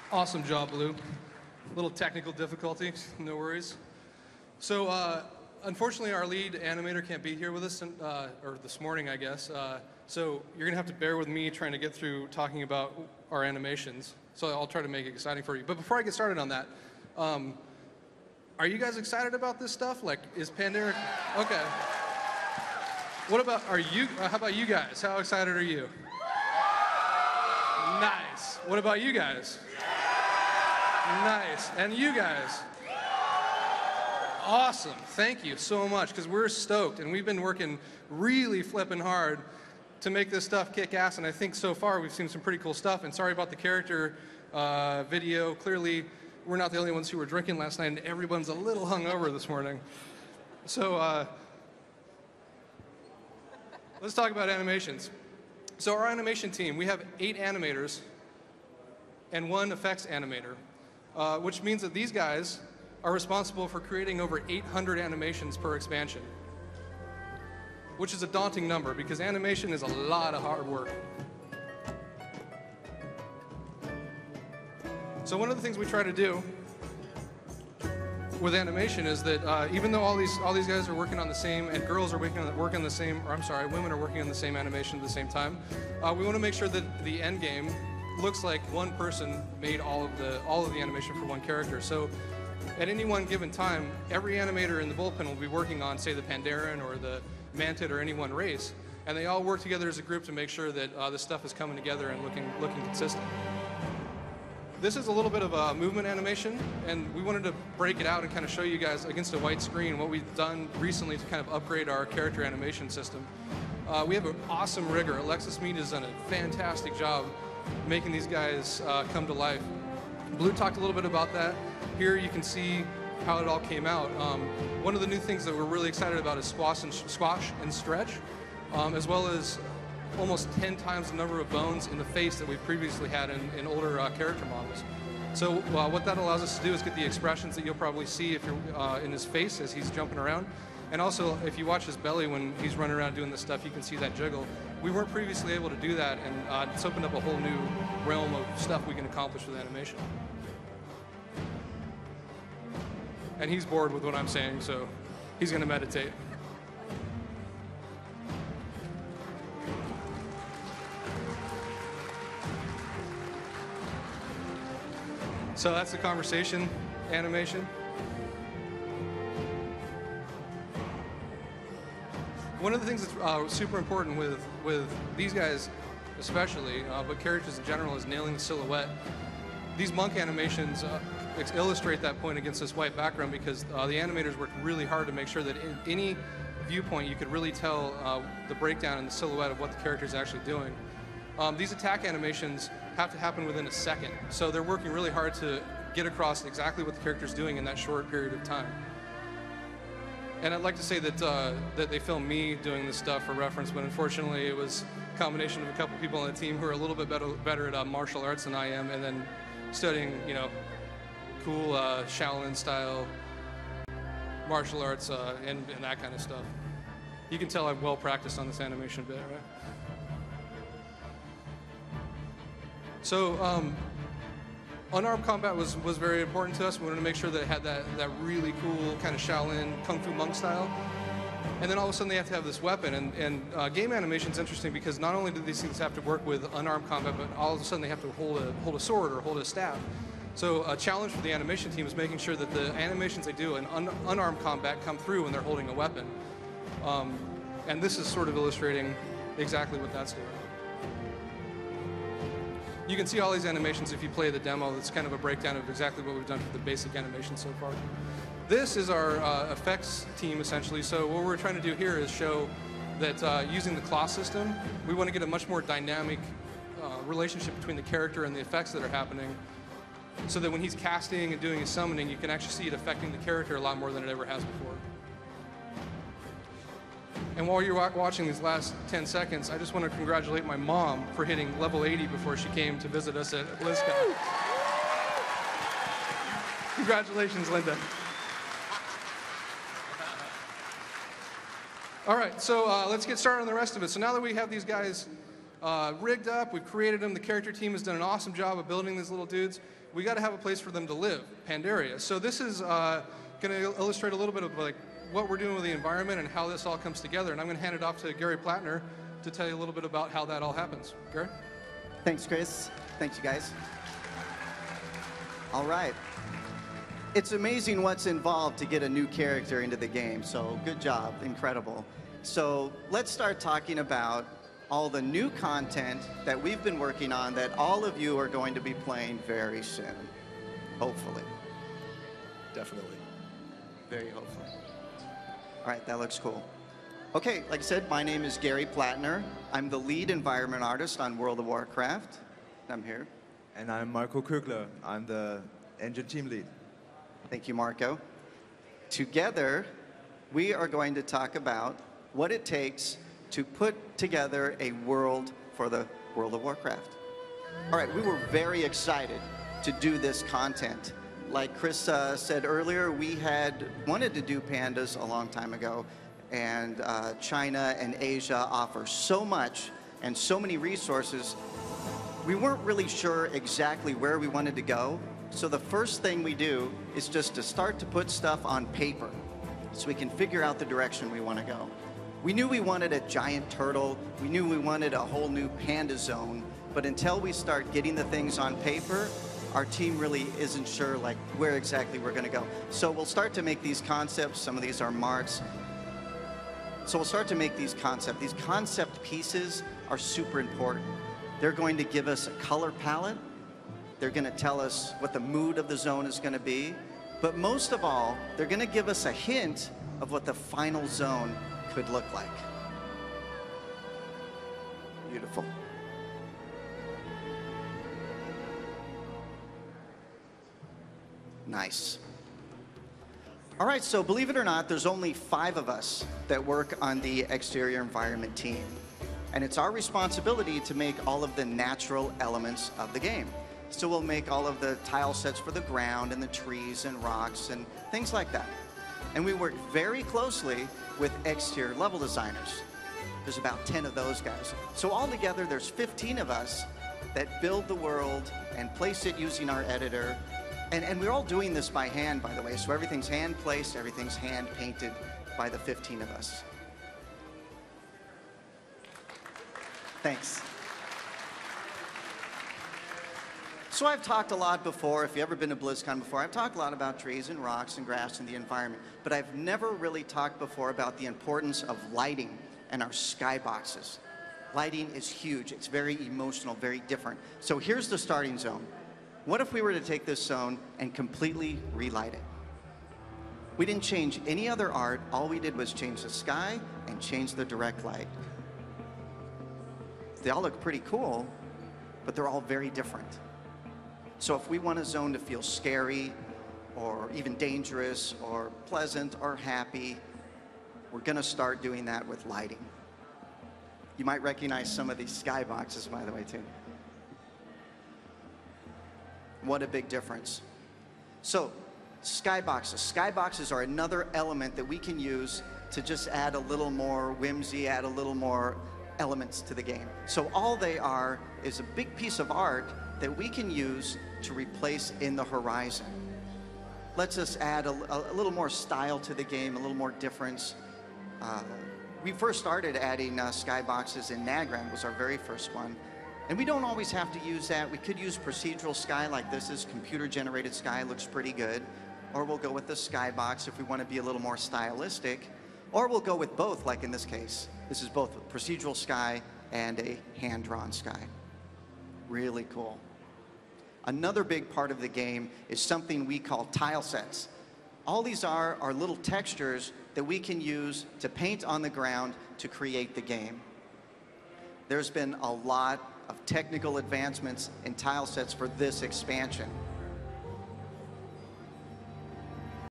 Awesome job, Blue. Little technical difficulty, no worries. So, unfortunately, our lead animator can't be here with us, or this morning, I guess. So you're gonna have to bear with me trying to get through talking about our animations. So I'll try to make it exciting for you. But before I get started on that, are you guys excited about this stuff? Like, is Pandora? Okay. What about, how about you guys? How excited are you? Nice. What about you guys? Nice. And you guys? Awesome. Thank you so much, because we're stoked, and we've been working really flipping hard to make this stuff kick ass, and I think so far we've seen some pretty cool stuff. And sorry about the character video. Clearly, we're not the only ones who were drinking last night, and everyone's a little hungover this morning. So let's talk about animations. So our animation team, we have 8 animators and 1 effects animator, which means that these guys are responsible for creating over 800 animations per expansion, which is a daunting number because animation is a lot of hard work. So one of the things we try to do with animation is that even though all these guys are working on the same, and girls are working on the same, or I'm sorry, women are working on the same animation at the same time, we want to make sure that the end game looks like one person made all of the animation for one character. So at any one given time, every animator in the bullpen will be working on, say, the Pandaren or the Mantid or any one race, and they all work together as a group to make sure that this stuff is coming together and looking consistent. This is a little bit of a movement animation, and we wanted to break it out and kind of show you guys against a white screen what we've done recently to kind of upgrade our character animation system. We have an awesome rigger. Alexis Mead has done a fantastic job making these guys come to life. Blue talked a little bit about that. Here you can see how it all came out. One of the new things that we're really excited about is squash and stretch, as well as almost 10 times the number of bones in the face that we previously had in older character models. So what that allows us to do is get the expressions that you'll probably see if you're in his face as he's jumping around. And also, if you watch his belly when he's running around doing this stuff, you can see that jiggle. We weren't previously able to do that, and it's opened up a whole new realm of stuff we can accomplish with animation. And he's bored with what I'm saying, so he's going to meditate. So that's the conversation animation. One of the things that's super important with these guys especially, but characters in general, is nailing the silhouette. These monk animations illustrate that point against this white background because the animators worked really hard to make sure that in any viewpoint you could really tell the breakdown and the silhouette of what the character is actually doing. These attack animations have to happen within a second, so they're working really hard to get across exactly what the character's doing in that short period of time. And I'd like to say that that they filmed me doing this stuff for reference, but unfortunately it was a combination of a couple people on the team who are a little bit better at martial arts than I am, and then studying, you know, cool Shaolin-style martial arts and that kind of stuff. You can tell I'm well practiced on this animation bit, right? So unarmed combat was very important to us. We wanted to make sure that it had that really cool kind of Shaolin Kung Fu monk style. And then all of a sudden they have to have this weapon. And game animation is interesting because not only do these things have to work with unarmed combat, but all of a sudden they have to hold a sword or hold a staff. So a challenge for the animation team is making sure that the animations they do in unarmed combat come through when they're holding a weapon. And this is sort of illustrating exactly what that's doing. You can see all these animations if you play the demo. It's kind of a breakdown of exactly what we've done for the basic animation so far. This is our effects team, essentially. So what we're trying to do here is show that using the claw system, we want to get a much more dynamic relationship between the character and the effects that are happening, so that when he's casting and doing his summoning, you can actually see it affecting the character a lot more than it ever has before. And while you're watching these last 10 seconds, I just want to congratulate my mom for hitting level 80 before she came to visit us at Blizzcon. Congratulations, Linda. All right, so let's get started on the rest of it. So now that we have these guys rigged up. We've created them. The character team has done an awesome job of building these little dudes. We got to have a place for them to live, Pandaria. So this is going to illustrate a little bit of like what we're doing with the environment and how this all comes together. And I'm going to hand it off to Gary Plattner to tell you a little bit about how that all happens. Gary? Thanks, Chris. Thanks, you guys. All right. It's amazing what's involved to get a new character into the game, so good job, incredible. So let's start talking about all the new content that we've been working on that all of you are going to be playing very soon, hopefully. Definitely. Very hopefully. All right, that looks cool. Okay, like I said, my name is Gary Plattner. I'm the lead environment artist on World of Warcraft. I'm here. And I'm Marco Kugler. I'm the engine team lead. Thank you, Marco. Together, we are going to talk about what it takes to put together a world for the World of Warcraft. All right, we were very excited to do this content. Like Chris said earlier, we had wanted to do pandas a long time ago, and China and Asia offer so much and so many resources. We weren't really sure exactly where we wanted to go, so the first thing we do is just to start to put stuff on paper so we can figure out the direction we want to go. We knew we wanted a giant turtle, we knew we wanted a whole new panda zone, but until we start getting the things on paper, our team really isn't sure like where exactly we're going to go. So we'll start to make these concepts. Some of these are marks. So we'll start to make these concepts. These concept pieces are super important. They're going to give us a color palette. They're going to tell us what the mood of the zone is going to be. But most of all, they're going to give us a hint of what the final zone could look like. Beautiful. Nice. All right, so believe it or not, there's only 5 of us that work on the exterior environment team. And it's our responsibility to make all of the natural elements of the game. So we'll make all of the tile sets for the ground and the trees and rocks and things like that. And we work very closely with exterior level designers. There's about 10 of those guys. So altogether, there's 15 of us that build the world and place it using our editor. And we're all doing this by hand, by the way. So everything's hand placed, everything's hand painted by the 15 of us. Thanks. So I've talked a lot before, if you've ever been to Blizzcon before, I've talked a lot about trees and rocks and grass and the environment, but I've never really talked before about the importance of lighting and our skyboxes. Lighting is huge. It's very emotional, very different. So here's the starting zone. What if we were to take this zone and completely relight it? We didn't change any other art. All we did was change the sky and change the direct light. They all look pretty cool, but they're all very different. So if we want a zone to feel scary or even dangerous or pleasant or happy, we're going to start doing that with lighting. You might recognize some of these skyboxes, by the way, too. What a big difference. So, skyboxes. Skyboxes are another element that we can use to just add a little more whimsy, add a little more elements to the game. So all they are is a big piece of art that we can use to replace in the horizon. Lets us add a little more style to the game, a little more difference. We first started adding skyboxes in Nagrand, was our very first one. And we don't always have to use that. We could use procedural sky like this is computer-generated sky, looks pretty good. Or we'll go with the skybox if we want to be a little more stylistic. Or we'll go with both, like in this case. This is both a procedural sky and a hand-drawn sky. Really cool. Another big part of the game is something we call tile sets. All these are little textures that we can use to paint on the ground to create the game. There's been a lot of technical advancements in tile sets for this expansion.